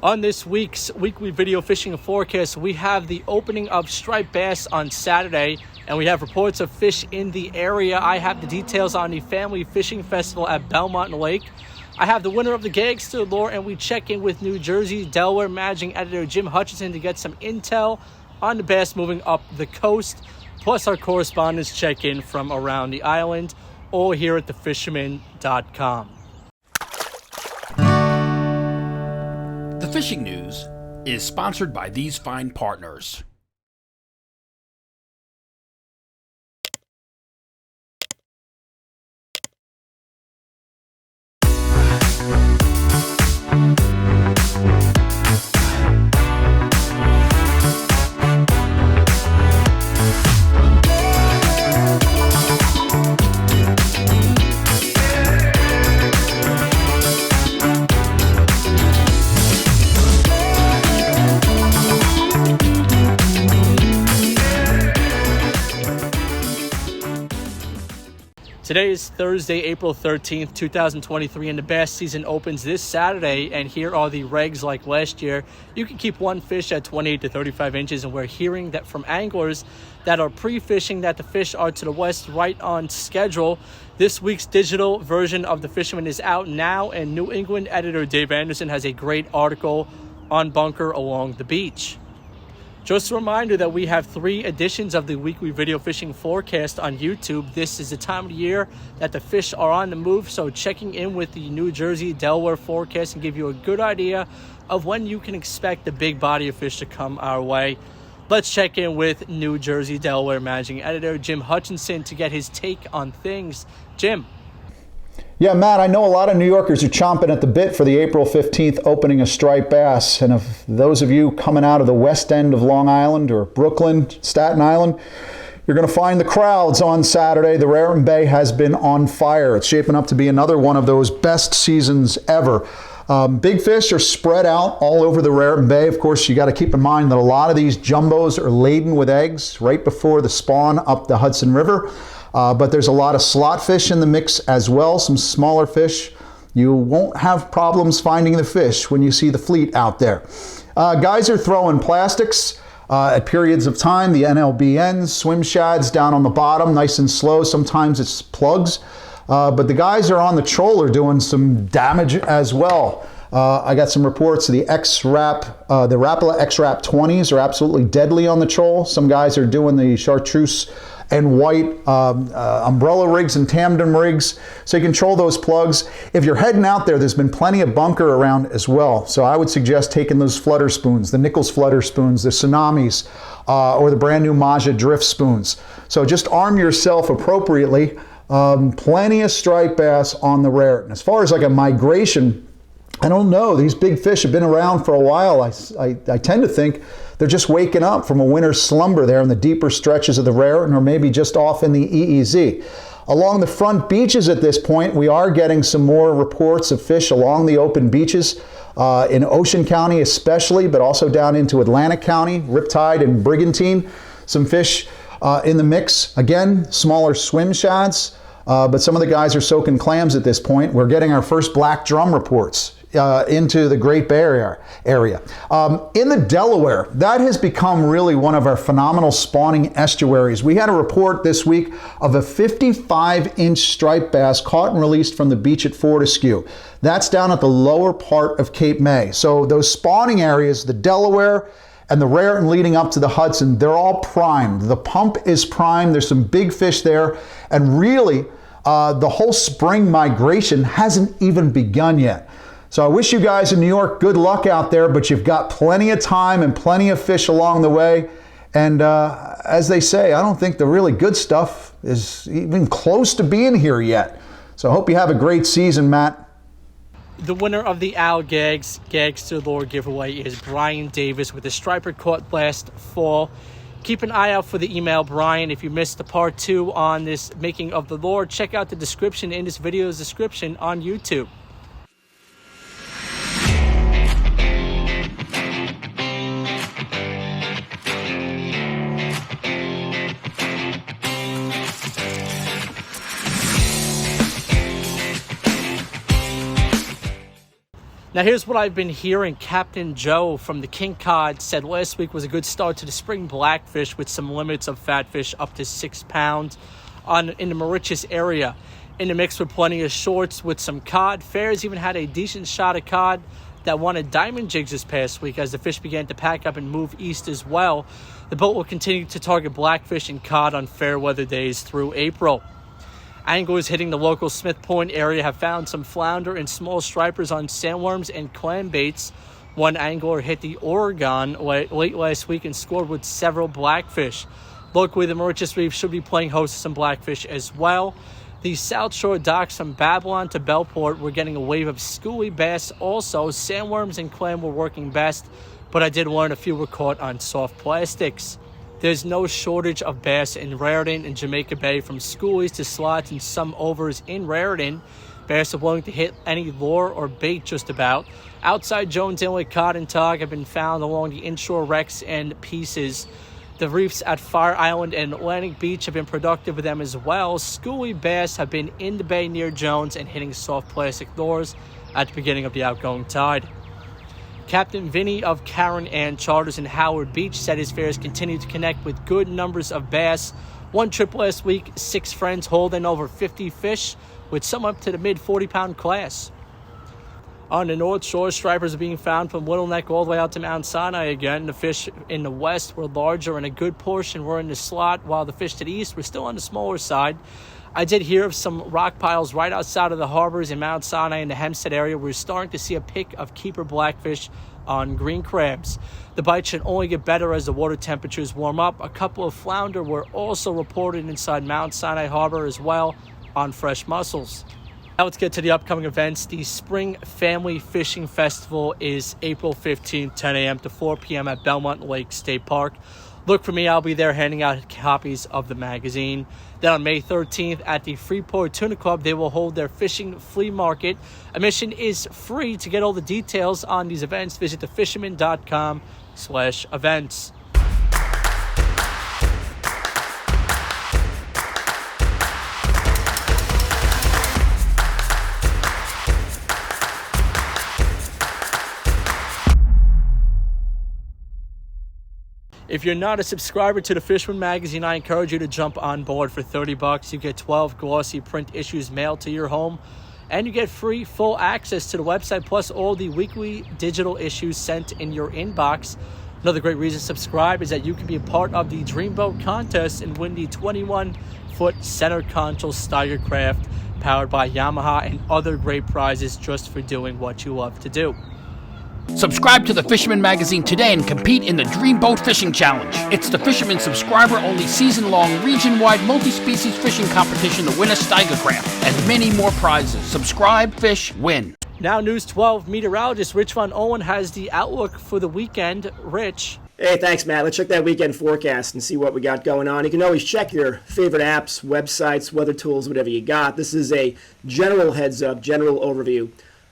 On this week's weekly video fishing forecast, we have the opening of striped bass on Saturday, and we have reports of fish in the area. I have the details on the Family Fishing Festival at Belmont Lake. I have the winner of the Gags Lures, and we check in with New Jersey, Delaware managing editor Jim Hutchinson to get some intel on the bass moving up the coast, plus our correspondents check in from around the island, all here at thefisherman.com. The Fishing News is sponsored by these fine partners. Today is Thursday, April 13th, 2023, and the bass season opens this Saturday, and here are the regs like last year. You can keep one fish at 28 to 35 inches, and we're hearing that from anglers that are pre-fishing that the fish are to the west right on schedule. This week's digital version of the Fisherman is out now, and New England editor Dave Anderson has a great article on bunker along the beach. Just a reminder that we have 3 editions of the weekly video fishing forecast on YouTube. This is the time of the year that the fish are on the move, so checking in with the New Jersey, Delaware forecast and give you a good idea of when you can expect the big body of fish to come our way. Let's check in with New Jersey, Delaware managing editor Jim Hutchinson to get his take on things. Jim. Yeah, Matt, I know a lot of New Yorkers are chomping at the bit for the April 15th opening of striped bass. And if those of you coming out of the west end of Long Island or Brooklyn, Staten Island, you're going to find the crowds on Saturday. The Raritan Bay has been on fire. It's shaping up to be another one of those best seasons ever. Big fish are spread out all over the Raritan Bay. Of course, you got to keep in mind that a lot of these jumbos are laden with eggs right before the spawn up the Hudson River. But there's a lot of slot fish in the mix as well, some smaller fish. You won't have problems finding the fish when you see the fleet out there. Guys are throwing plastics at periods of time, the NLBNs, swim shads down on the bottom, nice and slow. Sometimes it's plugs. But the guys are on the troller doing some damage as well. I got some reports of the X-Rap, the Rapala X-Rap 20s are absolutely deadly on the troll. Some guys are doing the chartreuse and white umbrella rigs and tandem rigs, so you control those plugs. If you're heading out there, there's been plenty of bunker around as well. So I would suggest taking those flutter spoons, the Nichols flutter spoons, the Tsunamis, or the brand new Maja drift spoons. So just arm yourself appropriately. Plenty of striped bass on the Raritan. As far as like a migration, I don't know. These big fish have been around for a while. I tend to think they're just waking up from a winter slumber there in the deeper stretches of the Raritan, or maybe just off in the EEZ. Along the front beaches at this point, we are getting some more reports of fish along the open beaches in Ocean County especially, but also down into Atlantic County, Riptide and Brigantine. Some fish in the mix. Again, smaller swim shads, but some of the guys are soaking clams at this point. We're getting our first black drum reports into the Great Bay Area. In the Delaware, that has become really one of our phenomenal spawning estuaries. We had a report this week of a 55-inch striped bass caught and released from the beach at Fortescue. That's down at the lower part of Cape May. So those spawning areas, the Delaware and the Raritan leading up to the Hudson, they're all primed. The pump is primed. There's some big fish there. And really, the whole spring migration hasn't even begun yet. So I wish you guys in New York good luck out there, but you've got plenty of time and plenty of fish along the way. And as they say, I don't think the really good stuff is even close to being here yet. So I hope you have a great season, Matt. The winner of the Gags Lures giveaway is Brian Davis with a striper caught last fall. Keep an eye out for the email, Brian. If you missed the part 2 on this making of the lure, check out the description in this video's description on YouTube. Now here's what I've been hearing. Captain Joe from the King Cod said last week was a good start to the spring blackfish with some limits of fatfish up to 6 pounds in the Mauritius area. In the mix with plenty of shorts with some cod. Fares even had a decent shot of cod that wanted diamond jigs this past week as the fish began to pack up and move east as well. The boat will continue to target blackfish and cod on fair weather days through April. Anglers hitting the local Smith Point area have found some flounder and small stripers on sandworms and clam baits. One angler hit the Oregon late last week and scored with several blackfish. Locally, the Mauritius Reef should be playing host to some blackfish as well. The South Shore docks from Babylon to Belport were getting a wave of schoolie bass also. Sandworms and clam were working best, but I did learn a few were caught on soft plastics. There's no shortage of bass in Raritan and Jamaica Bay, from schoolies to slots and some overs in Raritan. Bass are willing to hit any lure or bait just about. Outside Jones Inlet, cod and tog have been found along the inshore wrecks and pieces. The reefs at Fire Island and Atlantic Beach have been productive with them as well. Schoolie bass have been in the bay near Jones and hitting soft plastic lures at the beginning of the outgoing tide. Captain Vinny of Karen Ann Charters in Howard Beach said his fares continue to connect with good numbers of bass. One trip last week, 6 friends holding over 50 fish, with some up to the mid 40-pound class. On the North Shore, stripers are being found from Little Neck all the way out to Mount Sinai again. The fish in the west were larger and a good portion were in the slot, while the fish to the east were still on the smaller side. I did hear of some rock piles right outside of the harbors in Mount Sinai in the Hempstead area. We're starting to see a pick of keeper blackfish on green crabs. The bite should only get better as the water temperatures warm up. A couple of flounder were also reported inside Mount Sinai Harbor as well on fresh mussels. Now let's get to the upcoming events. The Spring Family Fishing Festival is April 15th, 10 a.m. to 4 p.m. at Belmont Lake State Park. Look for me. I'll be there handing out copies of the magazine. Then on May 13th at the Freeport Tuna Club, they will hold their fishing flea market. Admission is free. To get all the details on these events, visit thefisherman.com/events. If you're not a subscriber to the Fisherman magazine, I encourage you to jump on board for $30. You get 12 glossy print issues mailed to your home, and you get free full access to the website, plus all the weekly digital issues sent in your inbox. Another great reason to subscribe is that you can be a part of the Dreamboat contest and win the 21-foot center console Steiger craft powered by Yamaha, and other great prizes just for doing what you love to do. Subscribe to the Fisherman magazine today and compete in the Dreamboat Fishing Challenge. It's the Fisherman subscriber-only season-long region-wide multi-species fishing competition to win a Steiger craft and many more prizes. Subscribe, fish, win. Now News 12 meteorologist Rich Von Ohlen has the outlook for the weekend. Rich. Hey, thanks, Matt. Let's check that weekend forecast and see what we got going on. You can always check your favorite apps, websites, weather tools, whatever you got. This is a general heads-up, general overview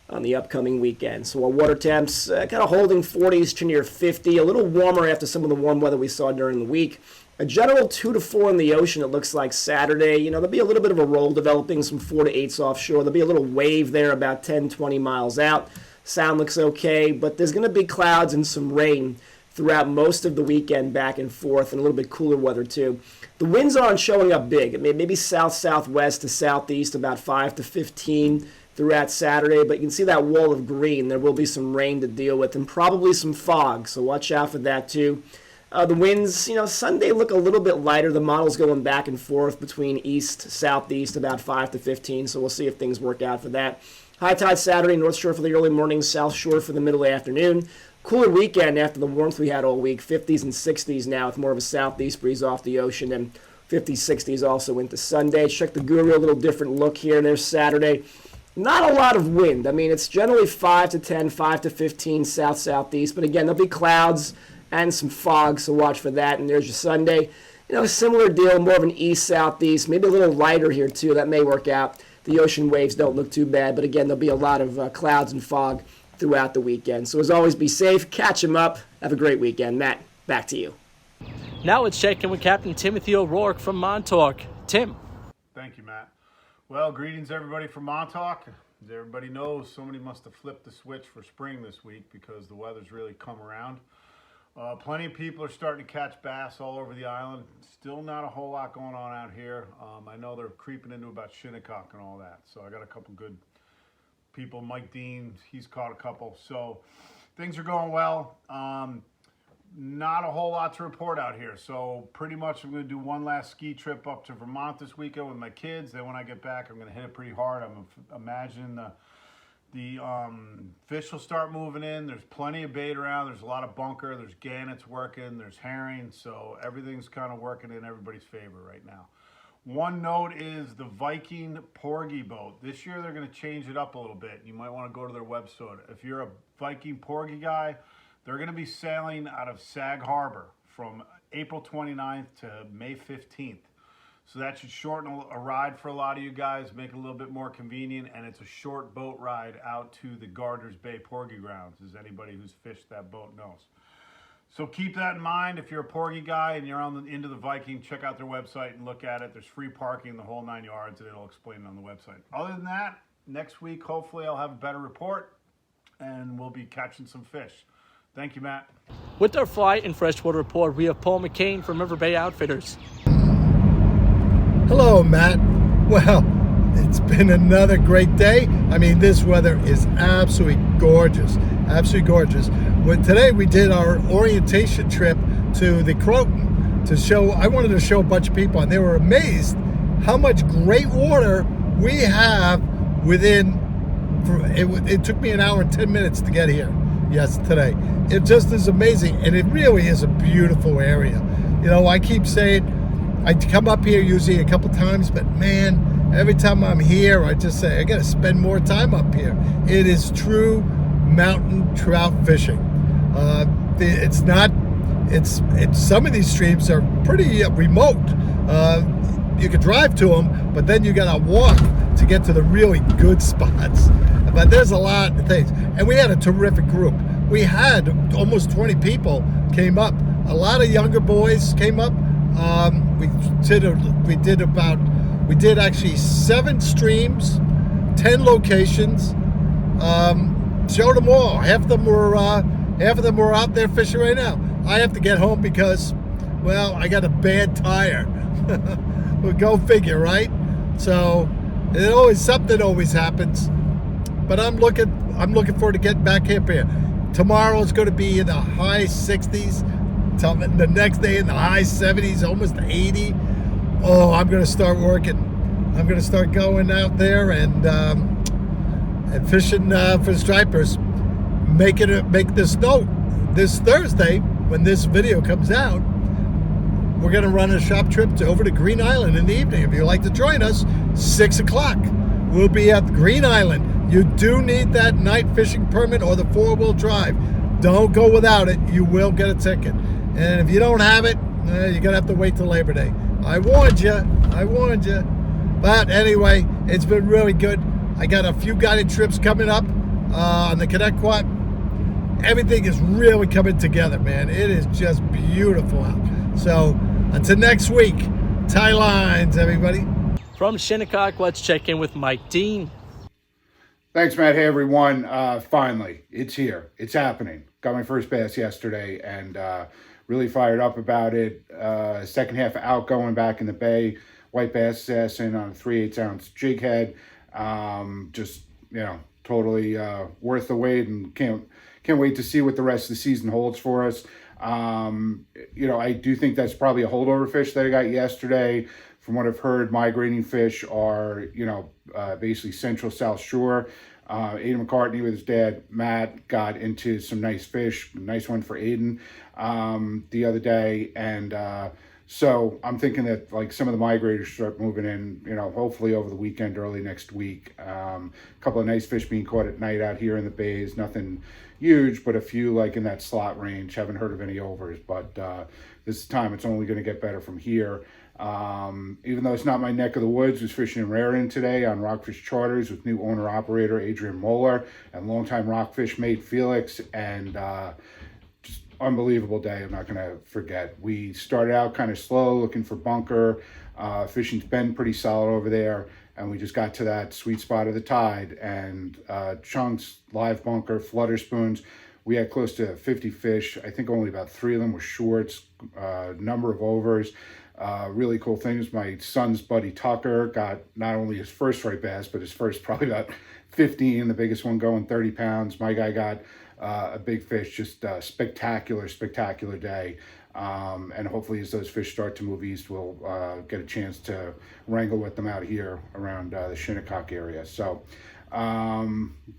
on the upcoming weekend. So our water temps kind of holding 40s to near 50, a little warmer after some of the warm weather we saw during the week. A general 2 to 4 in the ocean, it looks like Saturday. You know, there'll be a little bit of a roll developing, some 4 to 8s offshore. There'll be a little wave there about 10, 20 miles out. Sound looks okay, but there's going to be clouds and some rain throughout most of the weekend, back and forth, and a little bit cooler weather too. The winds aren't showing up big. Maybe south-southwest to southeast, about 5 to 15 throughout Saturday, but you can see that wall of green. There will be some rain to deal with and probably some fog, so watch out for that too. The winds, Sunday look a little bit lighter. The model's going back and forth between east, southeast, about 5 to 15, so we'll see if things work out for that. High tide Saturday, North Shore for the early morning, South Shore for the middle afternoon. Cooler weekend after the warmth we had all week, 50s and 60s now with more of a southeast breeze off the ocean, and 50s, 60s also into Sunday. Check the Guru, a little different look here. There's Saturday. Not a lot of wind. It's generally 5 to 10, 5 to 15 south-southeast. But again, there'll be clouds and some fog, so watch for that. And there's your Sunday. Similar deal, more of an east-southeast, maybe a little lighter here too. That may work out. The ocean waves don't look too bad. But again, there'll be a lot of clouds and fog throughout the weekend. So as always, be safe, catch them up. Have a great weekend. Matt, back to you. Now let's check in with Captain Timothy O'Rourke from Montauk. Tim. Thank you, Matt. Well, greetings everybody from Montauk. As everybody knows, somebody must have flipped the switch for spring this week because the weather's really come around. Plenty of people are starting to catch bass all over the island. Still not a whole lot going on out here. I know they're creeping into about Shinnecock and all that. So I got a couple good people. Mike Dean, he's caught a couple. So things are going well. Not a whole lot to report out here. So pretty much I'm going to do one last ski trip up to Vermont this weekend with my kids. Then when I get back, I'm going to hit it pretty hard. I'm imagining the fish will start moving in. There's plenty of bait around. There's a lot of bunker. There's gannets working. There's herring. So everything's kind of working in everybody's favor right now. One note is the Viking Porgy boat. This year they're going to change it up a little bit. You might want to go to their website. If you're a Viking Porgy guy, they're going to be sailing out of Sag Harbor from April 29th to May 15th. So that should shorten a ride for a lot of you guys, make it a little bit more convenient, and it's a short boat ride out to the Gardner's Bay Porgy grounds, as anybody who's fished that boat knows. So keep that in mind. If you're a Porgy guy and you're into the Viking, check out their website and look at it. There's free parking the whole 9 yards, and it'll explain it on the website. Other than that, next week, hopefully I'll have a better report, and we'll be catching some fish. Thank you, Matt. With our fly and freshwater report, we have Paul McCain from River Bay Outfitters. Hello, Matt. Well, it's been another great day. I mean, this weather is absolutely gorgeous. Absolutely gorgeous. Today we did our orientation trip to the Croton to show, I wanted to show a bunch of people, and they were amazed how much great water we have within, it took me an hour and 10 minutes to get here. Yes, today. It just is amazing, and it really is a beautiful area. You know, I keep saying, I come up here usually a couple times, but man, every time I'm here, I just say, I gotta spend more time up here. It is true mountain trout fishing. It's some of these streams are pretty remote. You can drive to them, but then you gotta walk to get to the really good spots. But there's a lot of things. And we had a terrific group. We had almost 20 people came up. A lot of younger boys came up. We did actually 7 streams, 10 locations. Showed them all. Half of them were out there fishing right now. I have to get home because, well, I got a bad tire. Well, go figure, right? So something always happens. But I'm looking forward to getting back up here. Tomorrow it's going to be in the high 60s. The next day in the high 70s, almost 80. Oh, I'm going to start working. I'm going to start going out there and fishing for stripers. Make this note. This Thursday, when this video comes out, we're going to run a shop trip over to Green Island in the evening. If you'd like to join us, 6 o'clock. We'll be at Green Island. You do need that night fishing permit or the 4-wheel drive. Don't go without it. You will get a ticket. And if you don't have it, you're going to have to wait till Labor Day. I warned you. But anyway, it's been really good. I got a few guided trips coming up on the Connecticut. Everything is really coming together, man. It is just beautiful out. So until next week, tie lines, everybody. From Shinnecock, let's check in with Mike Dean. Thanks, Matt. Hey, everyone. Finally, it's here. It's happening. Got my first bass yesterday and really fired up about it. Second half out going back in the bay. White bass assassin on a 3/8 ounce jig head. Just, totally worth the wait, and can't wait to see what the rest of the season holds for us. I do think that's probably a holdover fish that I got yesterday. From what I've heard, migrating fish are, basically Central South Shore. Aiden McCartney with his dad, Matt, got into some nice fish. Nice one for Aiden the other day. And so I'm thinking that some of the migrators start moving in, hopefully over the weekend, early next week. A couple of nice fish being caught at night out here in the bays. Nothing huge, but a few in that slot range. Haven't heard of any overs, but this time it's only going to get better from here. Even though it's not my neck of the woods, was fishing in Raritan today on Rockfish Charters with new owner-operator Adrian Moeller and longtime Rockfish mate Felix, and just unbelievable day. I'm not going to forget. We started out kind of slow, looking for bunker. Fishing's been pretty solid over there, and we just got to that sweet spot of the tide, and chunks, live bunker, flutter spoons. We had close to 50 fish. I think only about 3 of them were shorts, number of overs. Really cool things. My son's buddy Tucker got not only his first striped bass, but his first probably about 15, the biggest one going 30 pounds. My guy got a big fish, just a spectacular day. And hopefully as those fish start to move east, we'll get a chance to wrangle with them out here around the Shinnecock area. So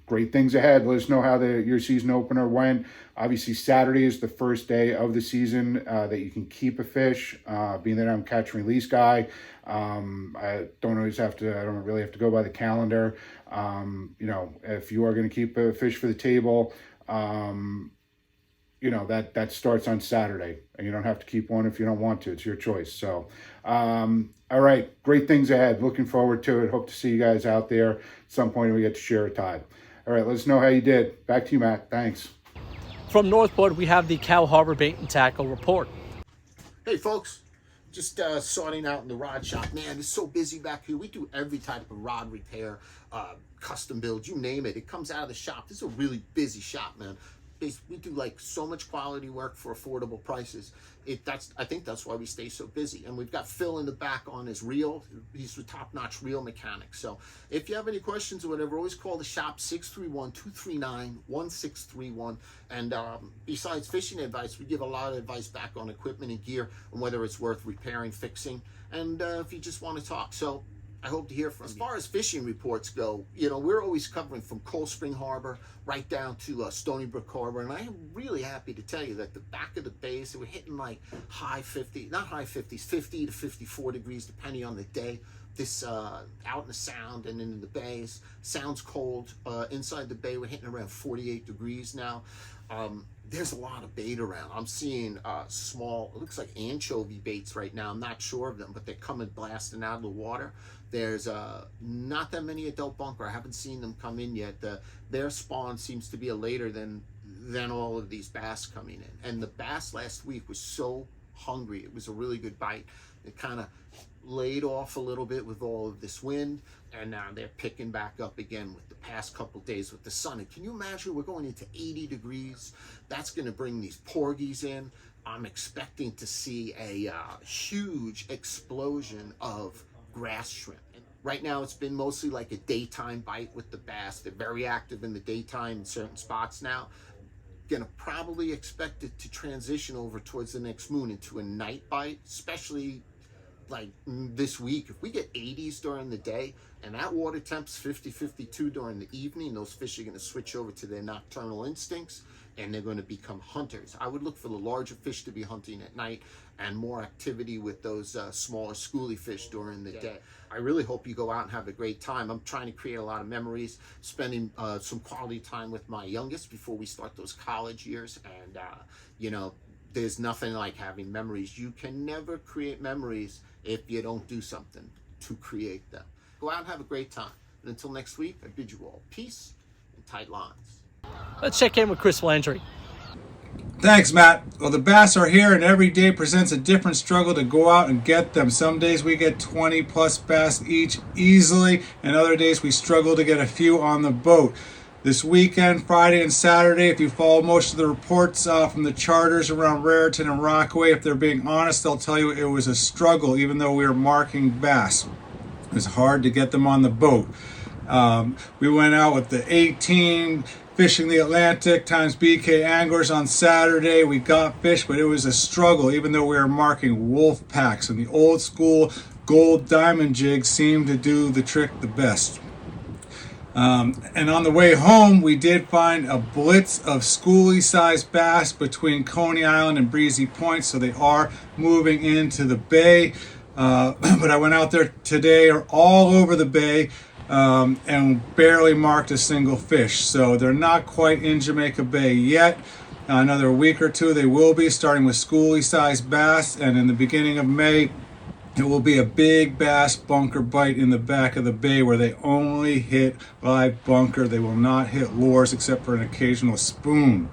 great things ahead. Let us know how your season opener went. Obviously Saturday is the first day of the season that you can keep a fish. Being that I'm a catch and release guy, I don't really have to go by the calendar. If you are going to keep a fish for the table, that starts on Saturday, and you don't have to keep one if you don't want to. It's your choice. So, all right, great things ahead. Looking forward to it. Hope to see you guys out there at some point and we get to share a tide. All right, let us know how you did. Back to you, Matt. Thanks. From Northport, we have the Cow Harbor Bait and Tackle report. Hey folks, just sorting out in the rod shop. Man, it's so busy back here. We do every type of rod repair, custom build, you name it. It comes out of the shop. This is a really busy shop, man. We do like so much quality work for affordable prices. I think that's why we stay so busy. And we've got Phil in the back on his reel. He's the top-notch reel mechanic. So if you have any questions or whatever, always call the shop 631-239-1631. And besides fishing advice, we give a lot of advice back on equipment and gear and whether it's worth repairing, fixing, and if you just want to talk. So I hope to hear from you. As far as fishing reports go, we're always covering from Cold Spring Harbor right down to Stony Brook Harbor, and I am really happy to tell you that the back of the bays, they were hitting like high 50, not high 50s, 50 to 54 degrees depending on the day. This out in the Sound and in the bays, Sound's cold. Inside the bay, we're hitting around 48 degrees now. There's a lot of bait around. I'm seeing small, it looks like anchovy baits right now. I'm not sure of them, but they're coming blasting out of the water. There's not that many adult bunker. I haven't seen them come in yet. Their spawn seems to be later than all of these bass coming in. And the bass last week was so hungry. It was a really good bite. It kind of laid off a little bit with all of this wind, and now they're picking back up again with the past couple days with the sun. And can you imagine, we're going into 80 degrees. That's going to bring these porgies in. I'm expecting to see a huge explosion of grass shrimp. And right now it's been mostly like a daytime bite with the bass. They're very active in the daytime in certain spots now. Gonna probably expect it to transition over towards the next moon into a night bite, especially like this week. If we get 80s during the day and that water temp's 50, 52 during the evening, those fish are going to switch over to their nocturnal instincts and they're going to become hunters. I would look for the larger fish to be hunting at night and more activity with those smaller schooly fish during the day. I really hope you go out and have a great time. I'm trying to create a lot of memories, spending some quality time with my youngest before we start those college years. And, there's nothing like having memories. You can never create memories if you don't do something to create them. Go out and have a great time. And until next week, I bid you all peace and tight lines. Let's check in with Chris Landry. Thanks, Matt. Well, the bass are here, and every day presents a different struggle to go out and get them. Some days we get 20 plus bass each easily, and other days we struggle to get a few on the boat. This weekend, Friday and Saturday, if you follow most of the reports from the charters around Raritan and Rockaway, if they're being honest, they'll tell you it was a struggle, even though we were marking bass. It was hard to get them on the boat. We went out with the 18 fishing the Atlantic times BK anglers on Saturday. We got fish, but it was a struggle, even though we were marking wolf packs. And the old school gold diamond jig seemed to do the trick the best. And on the way home, we did find a blitz of schoolie-sized bass between Coney Island and Breezy Point, so they are moving into the bay. But I went out there today, all over the bay, and barely marked a single fish. So they're not quite in Jamaica Bay yet. Another week or two they will be, starting with schoolie-sized bass, and in the beginning of May, it will be a big bass bunker bite in the back of the bay where they only hit live bunker. They will not hit lures except for an occasional spoon.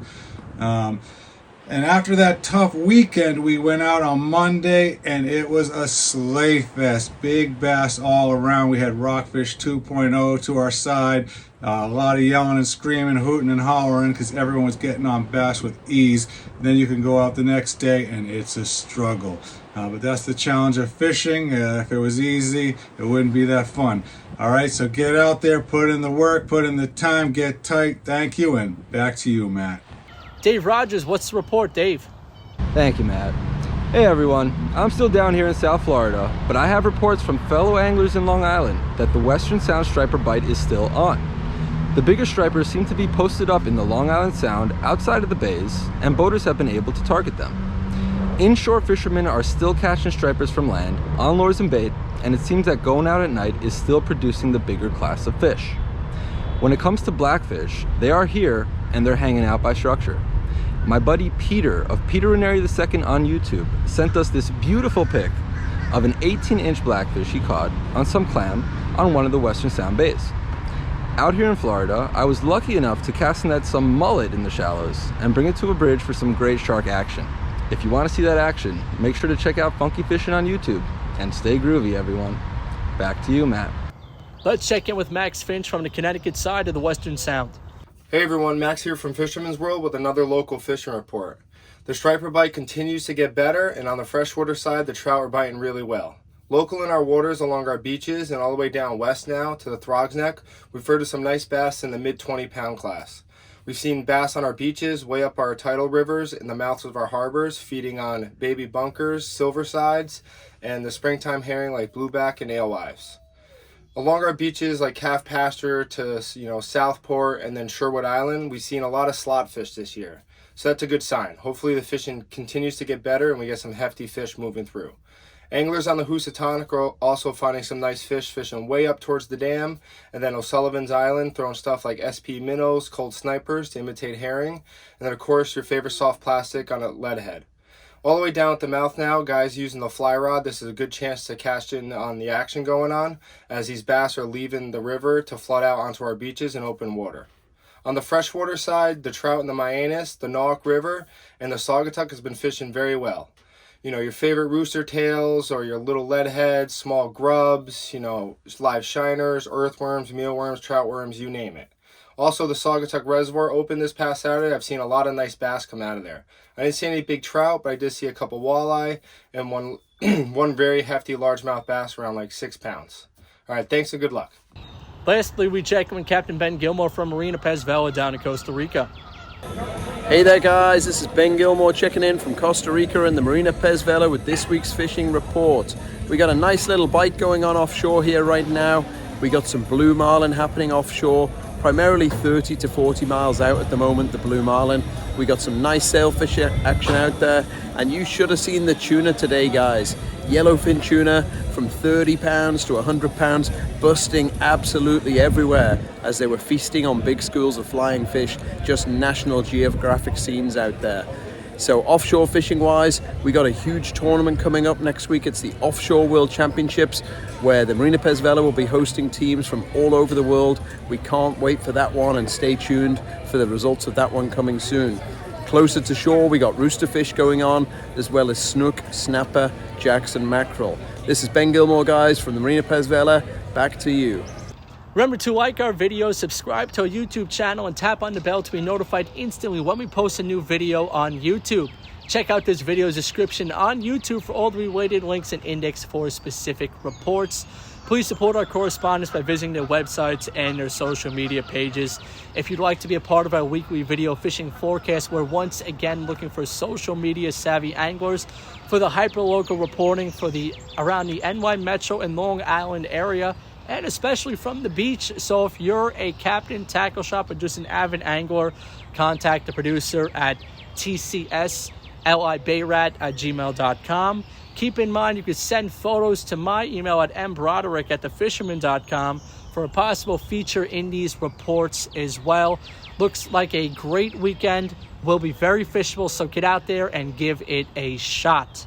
And after that tough weekend, we went out on Monday and it was a sleigh fest. Big bass all around. We had Rockfish 2.0 to our side. A lot of yelling and screaming, hooting and hollering because everyone was getting on bass with ease. Then you can go out the next day and it's a struggle. But that's the challenge of fishing. If it was easy, it wouldn't be that fun. All right, so get out there, put in the work, put in the time, get tight. Thank you, and back to you, Matt. Dave Rogers, what's the report, Dave? Thank you, Matt. Hey everyone, I'm still down here in South Florida, but I have reports from fellow anglers in Long Island that the Western Sound striper bite is still on. The bigger stripers seem to be posted up in the Long Island Sound outside of the bays, and boaters have been able to target them. Inshore fishermen are still catching stripers from land, on lures and bait, and it seems that going out at night is still producing the bigger class of fish. When it comes to blackfish, they are here and they're hanging out by structure. My buddy Peter of Peter and Airy II on YouTube sent us this beautiful pic of an 18-inch blackfish he caught on some clam on one of the Western Sound bays. Out here in Florida, I was lucky enough to cast net some mullet in the shallows and bring it to a bridge for some great shark action. If you want to see that action, make sure to check out Funky Fishing on YouTube, and stay groovy, everyone. Back to you, Matt. Let's check in with Max Finch from the Connecticut side of the Western Sound. Hey everyone, Max here from Fisherman's World with another local fishing report. The striper bite continues to get better, and on the freshwater side, the trout are biting really well. Local in our waters along our beaches and all the way down west now to the Throgs Neck, we've heard of some nice bass in the mid 20-pound class. We've seen bass on our beaches, way up our tidal rivers, in the mouths of our harbors, feeding on baby bunkers, silver sides, and the springtime herring like blueback and alewives. Along our beaches like Calf Pasture to Southport and then Sherwood Island, we've seen a lot of slot fish this year. So that's a good sign. Hopefully the fishing continues to get better and we get some hefty fish moving through. Anglers on the Housatonic are also finding some nice fish fishing way up towards the dam, and then O'Sullivan's Island throwing stuff like SP minnows, cold snipers to imitate herring, and then of course your favorite soft plastic on a leadhead. All the way down at the mouth now, guys using the fly rod, this is a good chance to cash in on the action going on, as these bass are leaving the river to flood out onto our beaches in open water. On the freshwater side, the trout in the Mianus, the Norwalk River, and the Saugatuck has been fishing very well. Your favorite rooster tails or your little leadheads, small grubs, live shiners, earthworms, mealworms, trout worms, you name it. Also, the Saugatuck Reservoir opened this past Saturday. I've seen a lot of nice bass come out of there. I didn't see any big trout, but I did see a couple walleye and one very hefty largemouth bass around like 6 pounds. All right, thanks and good luck. Lastly, we check in with Captain Ben Gilmour from Marina Pez Vela down in Costa Rica. Hey there guys, this is Ben Gilmour checking in from Costa Rica and the Marina Pez Vela with this week's fishing report. We got a nice little bite going on offshore here right now. We got some blue marlin happening offshore, primarily 30 to 40 miles out at the moment, the blue marlin. We got some nice sailfish action out there, and you should have seen the tuna today, guys. Yellowfin tuna from 30 pounds to 100 pounds, busting absolutely everywhere as they were feasting on big schools of flying fish, just National Geographic scenes out there. So offshore fishing wise, we got a huge tournament coming up next week. It's the Offshore World Championships, where the Marina Pez Vela will be hosting teams from all over the world. We can't wait for that one, and stay tuned for the results of that one coming soon. Closer to shore, we got roosterfish going on, as well as snook, snapper, jacks and mackerel. This is Ben Gilmour, guys, from the Marina Pez Vela. Back to you. Remember to like our videos, subscribe to our YouTube channel, and tap on the bell to be notified instantly when we post a new video on YouTube. Check out this video's description on YouTube for all the related links and index for specific reports. Please support our correspondents by visiting their websites and their social media pages. If you'd like to be a part of our weekly video fishing forecast, we're once again looking for social media savvy anglers for the hyper-local reporting for around the NY Metro and Long Island area, and especially from the beach. So if you're a captain, tackle shop, or just an avid angler, contact the producer at tcslibayrat@gmail.com. Keep in mind you can send photos to my email at mbroderick@thefisherman.com for a possible feature in these reports as well. Looks like a great weekend. Will be very fishable, so get out there and give it a shot.